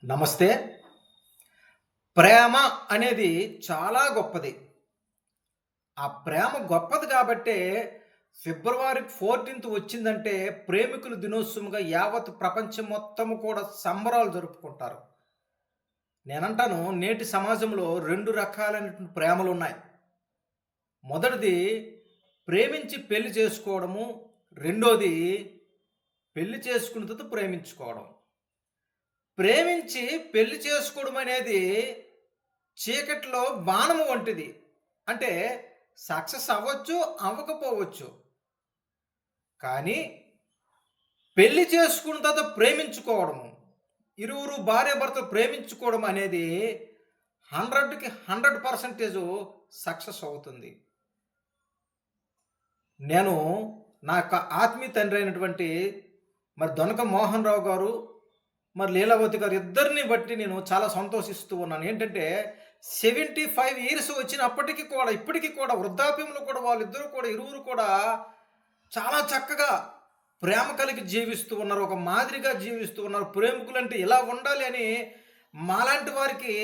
నమస్తే. ప్రేమ అనేది చాలా గొప్పది. ఆ ప్రేమ గొప్పది కాబట్టే ఫిబ్రవరి 14థ్ వచ్చిందంటే ప్రేమికుల దినోత్సవంగా యావత్ ప్రపంచం మొత్తము కూడా సంబరాలు జరుపుకుంటారు. నేనంటాను నేటి సమాజంలో 2 రకాలైనటువంటి ప్రేమలున్నాయి. మొదటిది ప్రేమించి పెళ్లి చేసుకోవడము. రెండోది పెళ్లి చేసుకున్న తర్వాత ప్రేమించుకోవడం. ప్రేమించి పెళ్లి చేసుకోవడం అనేది చీకట్లో బాణము వంటిది. అంటే సక్సెస్ అవ్వచ్చు, అవ్వకపోవచ్చు. కానీ పెళ్లి చేసుకున్న తర్వాత ప్రేమించుకోవడము, ఇరువురు భార్యాభర్తలు ప్రేమించుకోవడం అనేది 100కి 100% సక్సెస్ అవుతుంది. నేను నా యొక్క ఆత్మీయ తండ్రి అయినటువంటి దొనక మోహన్ రావు గారు, లీలావతి గారు ఇద్దరిని బట్టి నేను చాలా సంతోషిస్తూ ఉన్నాను. ఏంటంటే 75 ఇయర్స్ వచ్చినప్పటికి కూడా, ఇప్పటికి కూడా వృద్ధాప్యంలో కూడా వాళ్ళిద్దరూ కూడా ఇరువురు కూడా చాలా చక్కగా ప్రేమ కలిగి జీవిస్తూ ఉన్నారు. ఒక మాదిరిగా జీవిస్తూ ఉన్నారు. ప్రేమికులంటే ఇలా ఉండాలి అని మాలాంటి వారికి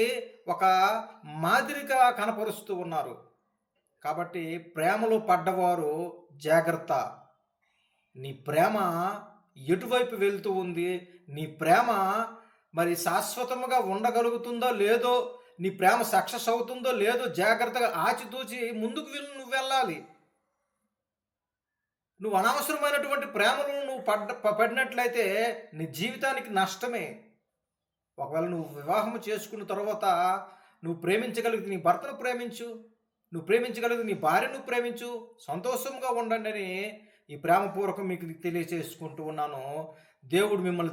ఒక మాదిరిగా కనపరుస్తూ ఉన్నారు. కాబట్టి ప్రేమలో పడ్డవారు జాగ్రత్త. నీ ప్రేమ ఎటువైపు వెళ్తూ ఉంది? నీ ప్రేమ శాశ్వతముగా ఉండగలుగుతుందో లేదో, నీ ప్రేమ సక్సెస్ అవుతుందో లేదో జాగ్రత్తగా ఆచితూచి ముందుకు నువ్వు వెళ్ళాలి. నువ్వు అనవసరమైనటువంటి ప్రేమలో నువ్వు పడినట్లయితే నీ జీవితానికి నష్టమే. ఒకవేళ నువ్వు వివాహం చేసుకున్న తర్వాత నువ్వు ప్రేమించగలిగితే నీ భర్తను ప్రేమించు. నువ్వు ప్రేమించగలిగితే నీ భార్యను ప్రేమించు. సంతోషంగా ఉండండి అని ఈ ప్రేమపూర్వకం మీకు తెలియచేసుకుంటూ ఉన్నాను. దేవుడు మిమ్మల్ని